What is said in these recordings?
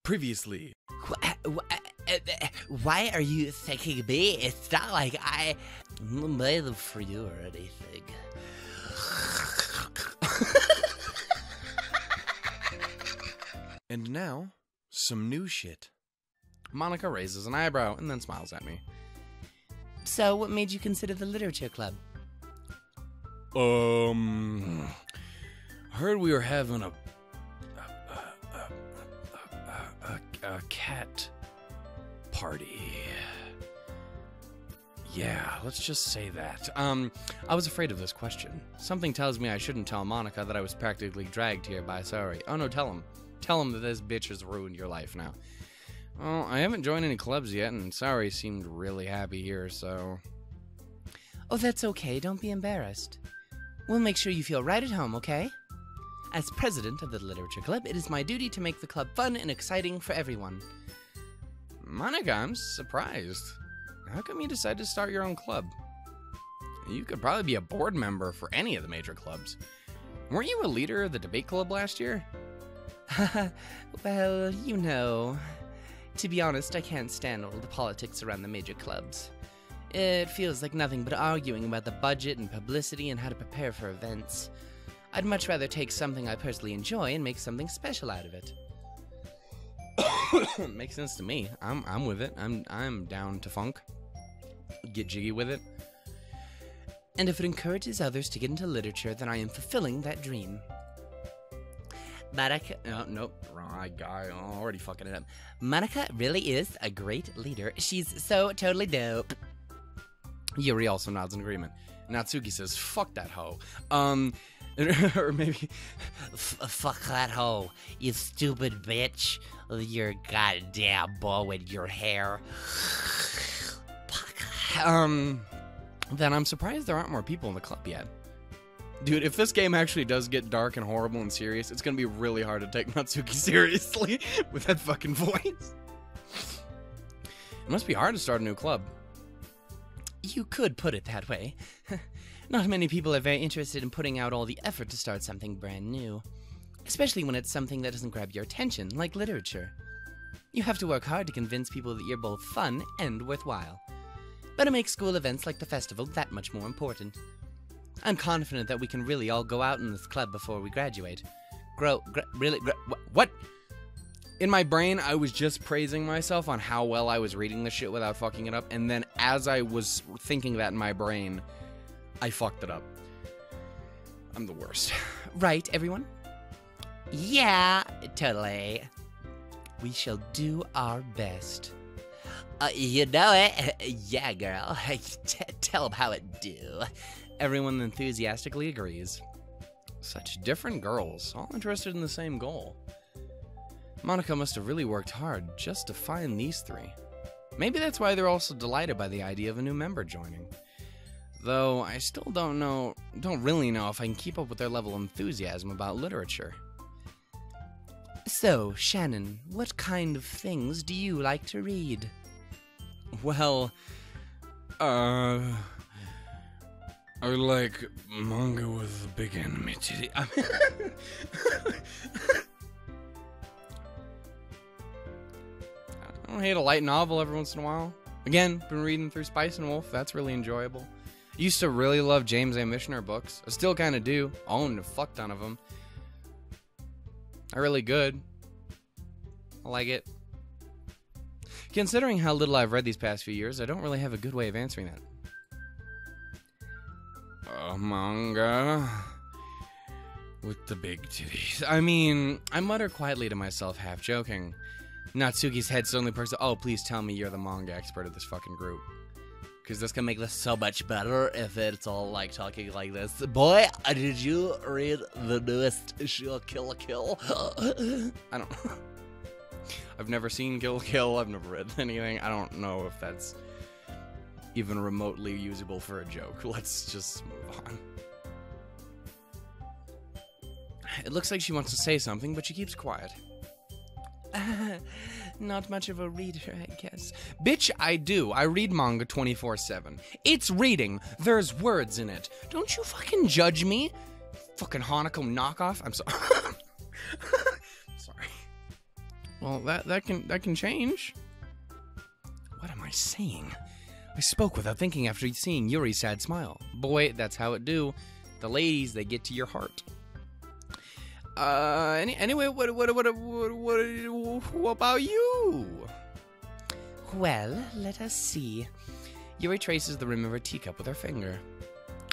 Previously. Why are you thanking me? It's not like I made them for you or anything. And now, some new shit. Monica raises an eyebrow and then smiles at me. So, what made you consider the literature club? Heard we were having a cat party. Yeah, let's just say that. I was afraid of this question. Something tells me I shouldn't tell Monica that I was practically dragged here by Sorry. Oh no, tell him. Tell him that this bitch has ruined your life now. Well, I haven't joined any clubs yet, and Sorry seemed really happy here, so... Oh, that's okay. Don't be embarrassed. We'll make sure you feel right at home, okay? As president of the literature club, it is my duty to make the club fun and exciting for everyone. Monica, I'm surprised. How come you decided to start your own club? You could probably be a board member for any of the major clubs. Weren't you a leader of the debate club last year? Well, you know. To be honest, I can't stand all the politics around the major clubs. It feels like nothing but arguing about the budget and publicity and how to prepare for events. I'd much rather take something I personally enjoy and make something special out of it. Makes sense to me. I'm with it. I'm down to funk. Get jiggy with it. And if it encourages others to get into literature, then I am fulfilling that dream. Monica... Oh, nope. Wrong guy. Oh, already fucking it up. Monica really is a great leader. She's so totally dope. Yuri also nods in agreement. Natsuki says, fuck that hoe. Or maybe... Fuck that hoe, you stupid bitch. Your goddamn bow in your hair. Then I'm surprised there aren't more people in the club yet. Dude, if this game actually does get dark and horrible and serious, it's gonna be really hard to take Natsuki seriously with that fucking voice. It must be hard to start a new club. You could put it that way. Not many people are very interested in putting out all the effort to start something brand new. Especially when it's something that doesn't grab your attention, like literature. You have to work hard to convince people that you're both fun and worthwhile. But it makes school events like the festival that much more important. I'm confident that we can really all go out in this club before we graduate. What? In my brain, I was just praising myself on how well I was reading this shit without fucking it up, and then as I was thinking that in my brain, I fucked it up. I'm the worst. Right, everyone? Yeah, totally. We shall do our best. You know it. Yeah, girl. Tell them how it do. Everyone enthusiastically agrees. Such different girls, all interested in the same goal. Monica must have really worked hard just to find these three. Maybe that's why they're also delighted by the idea of a new member joining. Though I still don't really know if I can keep up with their level of enthusiasm about literature. So, Shannon, what kind of things do you like to read? Well, I like manga with a big anime titty. I don't hate a light novel every once in a while. Again, been reading through Spice and Wolf. That's really enjoyable. Used to really love James A. Michener books. I still kind of do. Own a fuck ton of them. They're really good. I like it. Considering how little I've read these past few years, I don't really have a good way of answering that. Manga with the big titties. I mean, I mutter quietly to myself, half joking. Natsuki's head suddenly perks up. Oh, please tell me you're the manga expert of this fucking group. Because this can make this so much better if it's all like talking like this. Boy, did you read the newest issue of Kill la Kill? I don't... I've never seen Kill la Kill. I've never read anything. I don't know if that's even remotely usable for a joke. Let's just move on. It looks like she wants to say something, but she keeps quiet. Not much of a reader, I guess. Bitch, I do. I read manga 24/7. It's reading. There's words in it. Don't you fucking judge me. Fucking Hanako knockoff. I'm sorry. Sorry. Well, that can change. What am I saying? I spoke without thinking after seeing Yuri's sad smile. Boy, that's how it do. The ladies, they get to your heart. Anyway, what about you? Well, let us see. Yuri traces the rim of her teacup with her finger.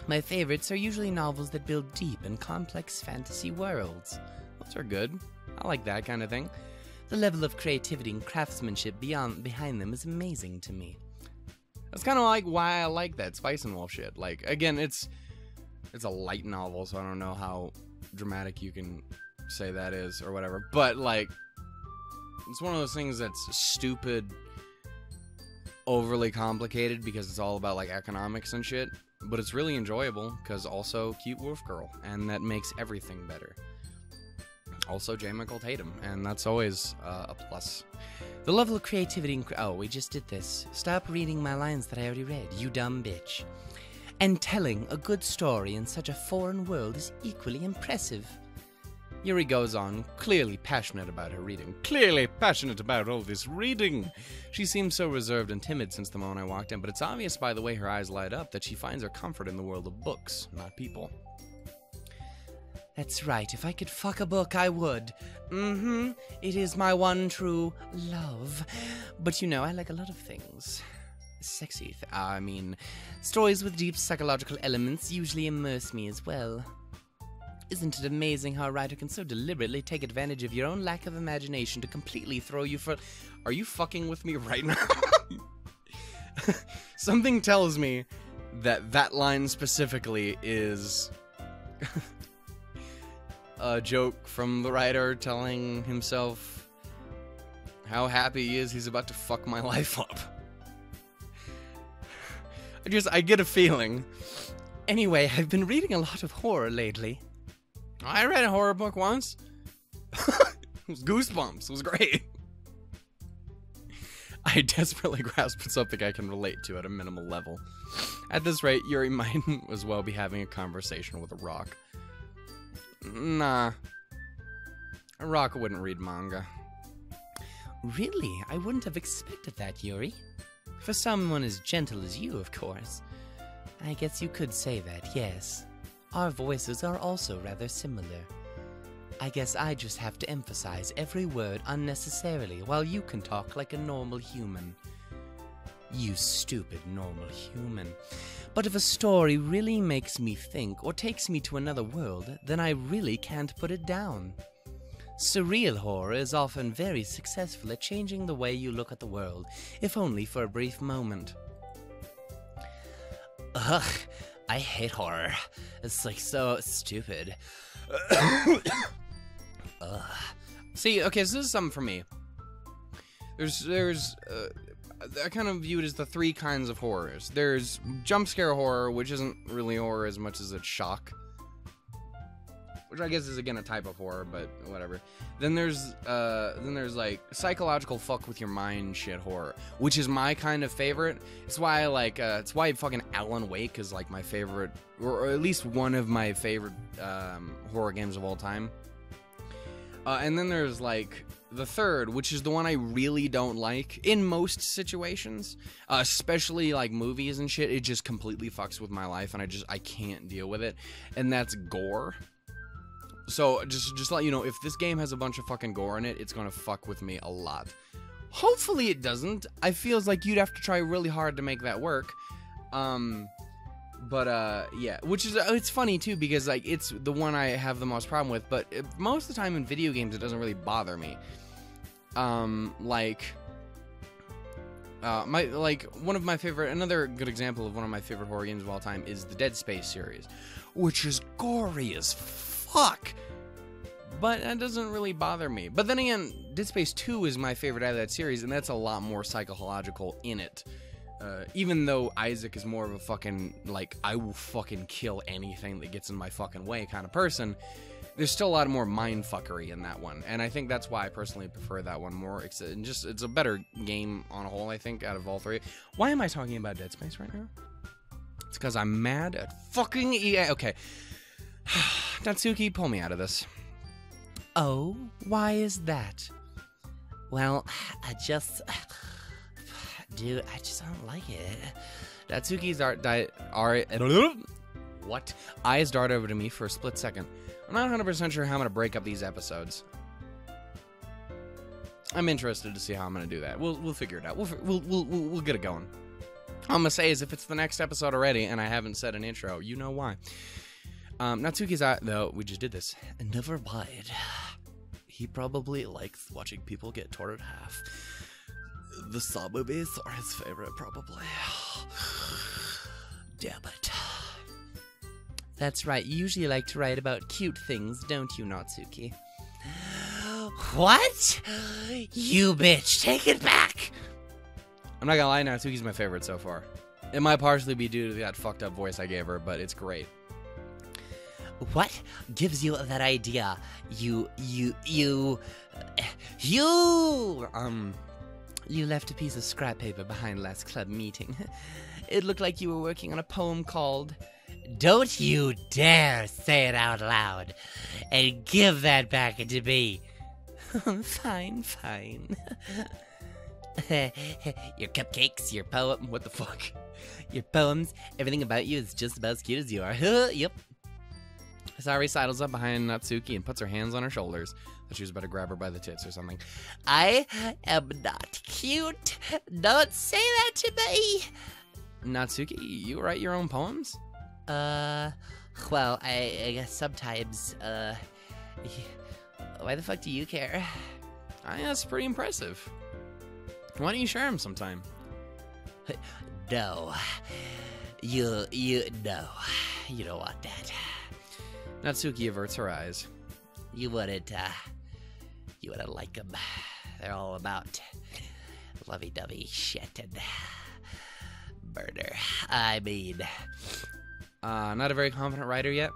My favorites are usually novels that build deep and complex fantasy worlds. Those are good. I like that kind of thing. The level of creativity and craftsmanship behind them is amazing to me. That's kind of like why I like that Spice and Wolf shit. Like, again, it's a light novel, so I don't know how dramatic you can say that is or whatever. But, like, it's one of those things that's stupid, overly complicated because it's all about, like, economics and shit. But it's really enjoyable because also cute wolf girl, and that makes everything better. Also, J. Michael Tatum, and that's always a plus. The level of creativity and... Oh, we just did this. Stop reading my lines that I already read, you dumb bitch. And telling a good story in such a foreign world is equally impressive. Yuri goes on, clearly passionate about her reading. Clearly passionate about all this reading. She seems so reserved and timid since the moment I walked in, but it's obvious by the way her eyes light up that she finds her comfort in the world of books, not people. That's right, if I could fuck a book, I would. It is my one true love. But you know, I like a lot of things. Stories with deep psychological elements usually immerse me as well. Isn't it amazing how a writer can so deliberately take advantage of your own lack of imagination to completely throw you for... Are you fucking with me right now? Something tells me that line specifically is a joke from the writer telling himself how happy he is he's about to fuck my life up. I get a feeling. Anyway, I've been reading a lot of horror lately. I read a horror book once. It was Goosebumps. It was great. I desperately grasped something I can relate to at a minimal level. At this rate, Yuri might as well be having a conversation with a rock. Nah. A rock wouldn't read manga. Really? I wouldn't have expected that, Yuri. For someone as gentle as you, of course. I guess you could say that, yes. Our voices are also rather similar. I guess I just have to emphasize every word unnecessarily while you can talk like a normal human. You stupid normal human. But if a story really makes me think or takes me to another world, then I really can't put it down. Surreal horror is often very successful at changing the way you look at the world, if only for a brief moment. Ugh, I hate horror. It's like so stupid. Ugh. See, okay, so this is something for me. I kind of view it as the three kinds of horrors. There's jump scare horror, which isn't really horror as much as it's shock. Which I guess is again a type of horror, but whatever. Then there's like psychological fuck with your mind shit horror, which is my kind of favorite. It's why I like it's why fucking Alan Wake is like my favorite, or at least one of my favorite horror games of all time. And then there's like the third, which is the one I really don't like in most situations, especially like movies and shit. It just completely fucks with my life, and I can't deal with it. And that's gore. So just let you know, if this game has a bunch of fucking gore in it, it's gonna fuck with me a lot. Hopefully it doesn't. I feels like you'd have to try really hard to make that work. Yeah, which is, it's funny too, because like it's the one I have the most problem with, but most of the time in video games it doesn't really bother me. One of my favorite, another good example of one of my favorite horror games of all time is the Dead Space series, which is gory as fuck, but that doesn't really bother me. But then again, Dead Space 2 is my favorite out of that series, and that's a lot more psychological in it. Even though Isaac is more of a fucking, like, I will fucking kill anything that gets in my fucking way kind of person, there's still a lot more mindfuckery in that one, and I think that's why I personally prefer that one more. It's a better game on a whole, I think, out of all three. Why am I talking about Dead Space right now? It's because I'm mad at fucking EA. Okay. Natsuki, pull me out of this. Oh, why is that? Well, I just don't like it. Natsuki's eyes dart over to me for a split second. I'm not 100% sure how I'm going to break up these episodes. I'm interested to see how I'm going to do that. We'll figure it out. We'll get it going. All I'm going to say is if it's the next episode already and I haven't said an intro, you know why. Natsuki's eye, though, we just did this. Never mind. He probably likes watching people get torn in half. The Saw movies are his favorite, probably. Damn it. That's right, you usually like to write about cute things, don't you, Natsuki? What? You bitch, take it back! I'm not gonna lie, Natsuki's my favorite so far. It might partially be due to that fucked up voice I gave her, but it's great. What gives you that idea? You left a piece of scrap paper behind last club meeting. It looked like you were working on a poem called... Don't you dare say it out loud, and give that back to me. Fine. Your cupcakes, your poem, what the fuck? Your poems, everything about you is just about as cute as you are. Yep. Sari sidles up behind Natsuki and puts her hands on her shoulders. That she was about to grab her by the tits or something. I am not cute. Don't say that to me. Natsuki, you write your own poems? Well, I guess sometimes, why the fuck do you care? I think that's pretty impressive. Why don't you share them sometime? No. No. You don't want that. Natsuki averts her eyes. You wouldn't like them. They're all about lovey-dovey shit and murder. I mean... Not a very confident writer yet?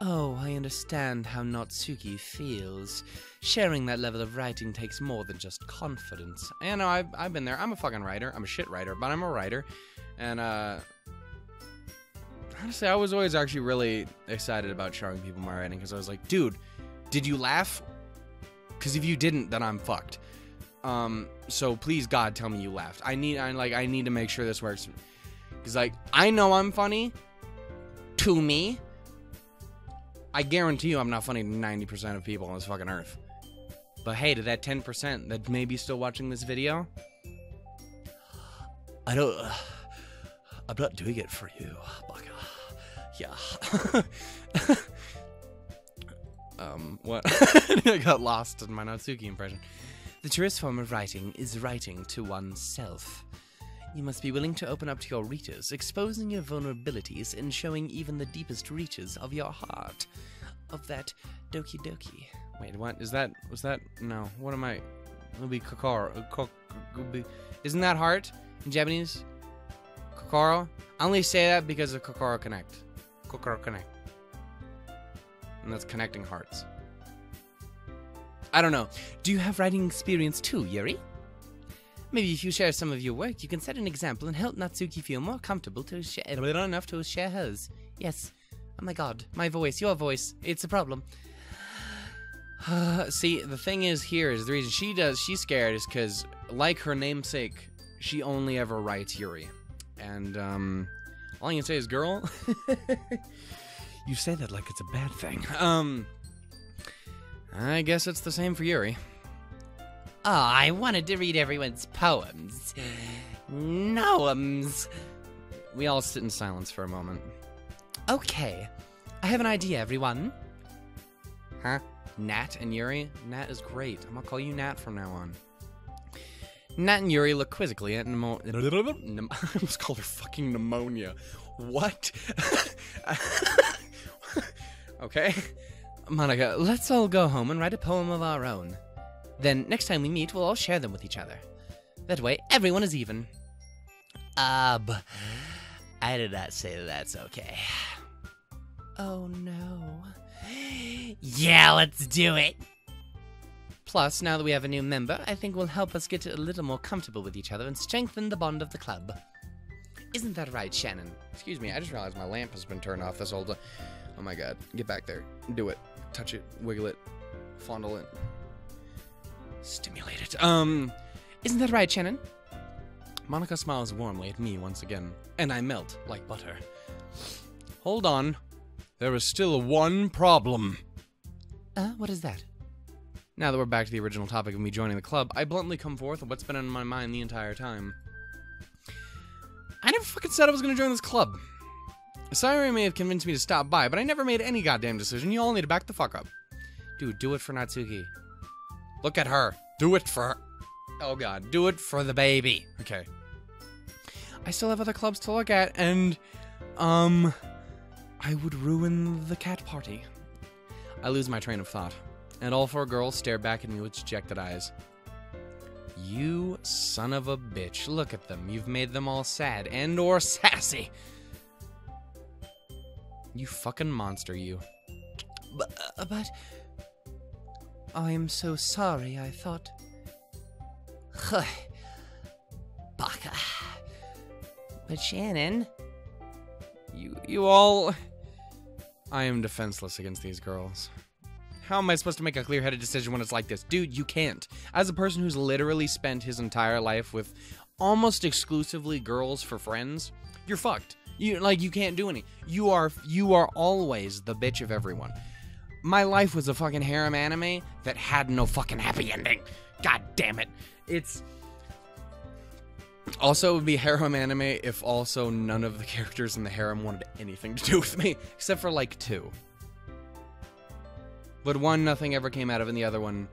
Oh, I understand how Natsuki feels. Sharing that level of writing takes more than just confidence. Yeah, no, I've been there. I'm a fucking writer. I'm a shit writer, but I'm a writer. And, honestly, I was always actually really excited about showing people my writing, because I was like, dude, did you laugh? Because if you didn't, then I'm fucked. So please, God, tell me you laughed. I need to make sure this works. Because, like, I know I'm funny. To me. I guarantee you I'm not funny to 90% of people on this fucking earth. But hey, to that 10% that may be still watching this video, I'm not doing it for you, Baka. Yeah. What? I got lost in my Natsuki impression. The truest form of writing is writing to oneself. You must be willing to open up to your readers, exposing your vulnerabilities and showing even the deepest reaches of your heart. Of that Doki Doki. Wait, what? Was that? No. What am I? It'll be Kokoro. Isn't that heart in Japanese? Kokoro? I only say that because of Kokoro Connect. Kokoro Connect. And that's connecting hearts. I don't know. Do you have writing experience too, Yuri? Maybe if you share some of your work, you can set an example and help Natsuki feel more comfortable to share enough to share hers. Yes. Oh my god. My voice. Your voice. It's a problem. See, the thing is here is the reason she's scared is because, like her namesake, she only ever writes Yuri. And, all I can say is, girl, you say that like it's a bad thing. I guess it's the same for Yuri. Oh, I wanted to read everyone's poems. Noems. We all sit in silence for a moment. Okay. I have an idea, everyone. Huh? Nat and Yuri? Nat is great. I'm gonna call you Nat from now on. Nat and Yuri look quizzically at I almost called her fucking pneumonia. What? Okay. Monica, let's all go home and write a poem of our own. Then, next time we meet, we'll all share them with each other. That way, everyone is even. I did not say that's okay. Oh, no. Yeah, let's do it! Plus, now that we have a new member, I think will help us get a little more comfortable with each other and strengthen the bond of the club. Isn't that right, Shannon? Excuse me, I just realized my lamp has been turned off this whole time. Oh my god. Get back there. Do it. Touch it. Wiggle it. Fondle it. stimulated. Isn't that right, Shannon? Monica smiles warmly at me once again, and I melt like butter. Hold on. There is still one problem. What is that? Now that we're back to the original topic of me joining the club, I bluntly come forth with what's been on my mind the entire time. I never fucking said I was gonna join this club. Sayori may have convinced me to stop by, but I never made any goddamn decision. You all need to back the fuck up. Dude, do it for Natsuki. Look at her. Do it for her. Oh god, do it for the baby. Okay. I still have other clubs to look at, and, I would ruin the cat party. I lose my train of thought, and all four girls stare back at me with dejected eyes. You son of a bitch. Look at them. You've made them all sad and or sassy. You fucking monster, you. But... I'm so sorry, I thought... Baka. But Shannon... You all... I am defenseless against these girls. How am I supposed to make a clear-headed decision when it's like this? Dude, you can't. As a person who's literally spent his entire life with almost exclusively girls for friends, you're fucked. You can't do any. You are always the bitch of everyone. My life was a fucking harem anime that had no fucking happy ending. God damn it. It's... Also, it would be harem anime if also none of the characters in the harem wanted anything to do with me, except for, like, 2. But one, nothing ever came out of, and the other one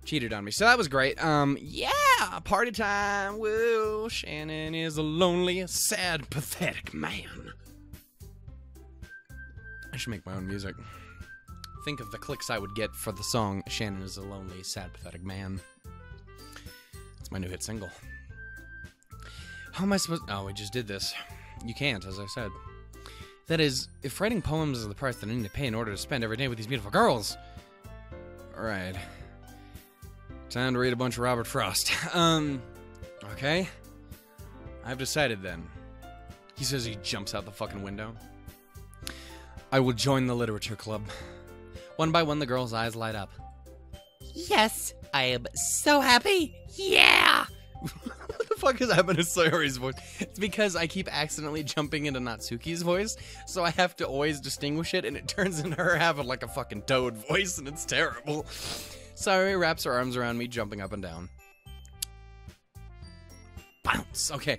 cheated on me. So that was great. Yeah, party time. Woo, Shannon is a lonely, sad, pathetic man. I should make my own music. Think of the clicks I would get for the song Shannon is a lonely, sad, pathetic man. It's my new hit single. How am I supposed... Oh, we just did this. You can't, as I said. That is, if writing poems is the price that I need to pay in order to spend every day with these beautiful girls... Alright. Time to read a bunch of Robert Frost. Okay. I've decided then. He says he jumps out the fucking window. I will join the literature club. One by one, the girls' eyes light up. Yes, I am so happy. Yeah! What the fuck is happening to Sayori's voice? It's because I keep accidentally jumping into Natsuki's voice, so I have to always distinguish it, and it turns into her having like a fucking toad voice, and it's terrible. Sayori wraps her arms around me, jumping up and down. Bounce. Okay.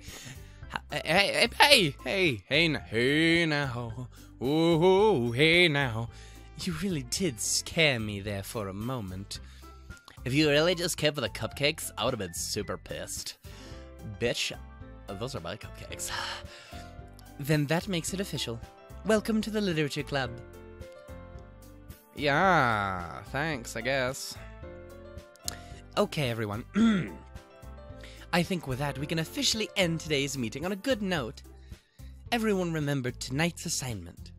Hey now. Ooh, hey now. You really did scare me there for a moment. If you really just cared for the cupcakes, I would have been super pissed. Bitch, those are my cupcakes. Then that makes it official. Welcome to the Literature Club. Yeah, thanks, I guess. Okay, everyone. I think with that, we can officially end today's meeting on a good note. Everyone remember tonight's assignment.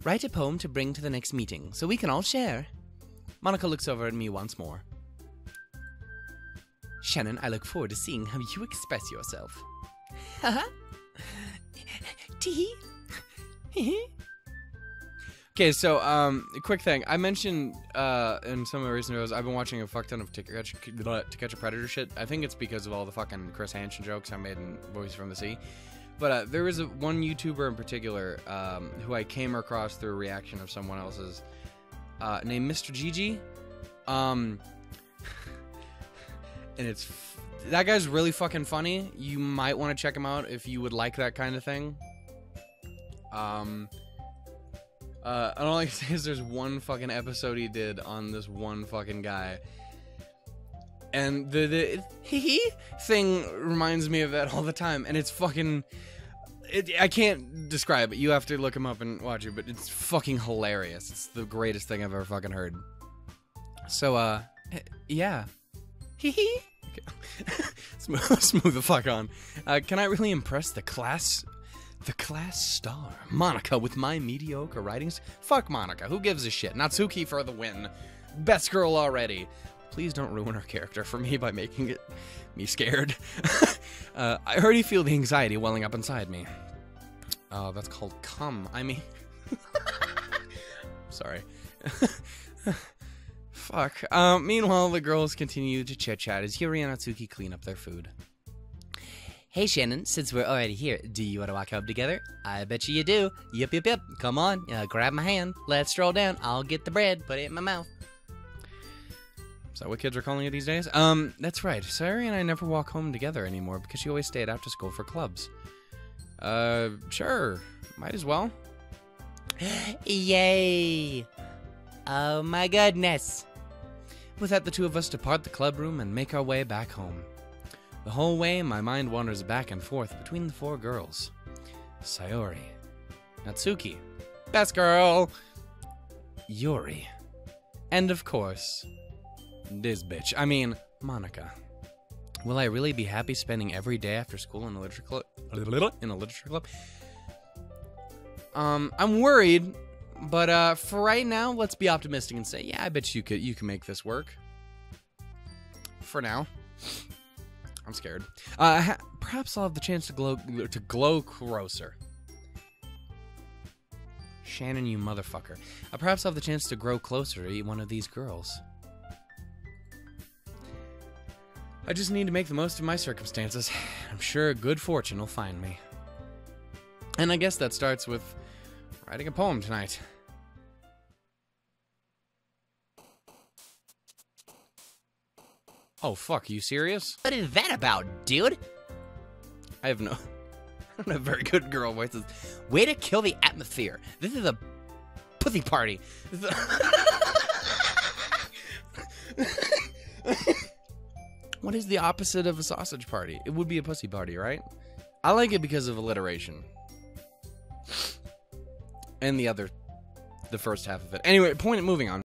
Write a poem to bring to the next meeting, so we can all share. Monica looks over at me once more. Shannon, I look forward to seeing how you express yourself. Haha. Tee. Okay, so, a quick thing. I mentioned, in some of my recent videos, I've been watching a fuck ton of To Catch a Predator shit. I think it's because of all the fucking Chris Hansen jokes I made in Voice from the Sea. But, there was one YouTuber in particular, who I came across through a reaction of someone else's, named Mr. Gigi. And that guy's really fucking funny. You might want to check him out if you would like that kind of thing. And all I can say is there's one fucking episode he did on this one fucking guy. And the hee thing reminds me of that all the time. And it's fucking... I can't describe it. You have to look him up and watch it. But it's fucking hilarious. It's the greatest thing I've ever fucking heard. So, yeah. Hee hee. Okay. Smooth the fuck on. Can I really impress the class star, Monica, with my mediocre writings? Fuck Monica, who gives a shit? Natsuki for the win. Best girl already. Please don't ruin her character for me by making me scared. I already feel the anxiety welling up inside me. That's called cum. I mean... Sorry. Fuck. Meanwhile, the girls continue to chit-chat as Yuri and Natsuki clean up their food. Hey, Shannon, since we're already here, do you want to walk home together? I bet you do. Yep. Come on, grab my hand. Let's stroll down. I'll get the bread, put it in my mouth. Is that what kids are calling it these days? That's right. Sayori and I never walk home together anymore because she always stayed after school for clubs. Sure. Might as well. Yay! Oh my goodness. With that, the two of us depart the club room and make our way back home. The whole way, my mind wanders back and forth between the four girls. Sayori. Natsuki. Best girl. Yuri. And of course, this bitch. I mean, Monica. Will I really be happy spending every day after school in a literature club? I'm worried, but for right now, let's be optimistic and say, yeah, I bet you can make this work. For now. I'm scared. Perhaps I'll have the chance to glow closer. Shannon, you motherfucker. Perhaps I'll have the chance to grow closer to one of these girls. I just need to make the most of my circumstances. I'm sure good fortune will find me. And I guess that starts with writing a poem tonight. Oh, fuck, are you serious? What is that about, dude? I don't have very good girl voices. Way to kill the atmosphere. This is a pussy party. What is the opposite of a sausage party? It would be a pussy party, right? I like it because of alliteration. And the first half of it. Anyway, moving on.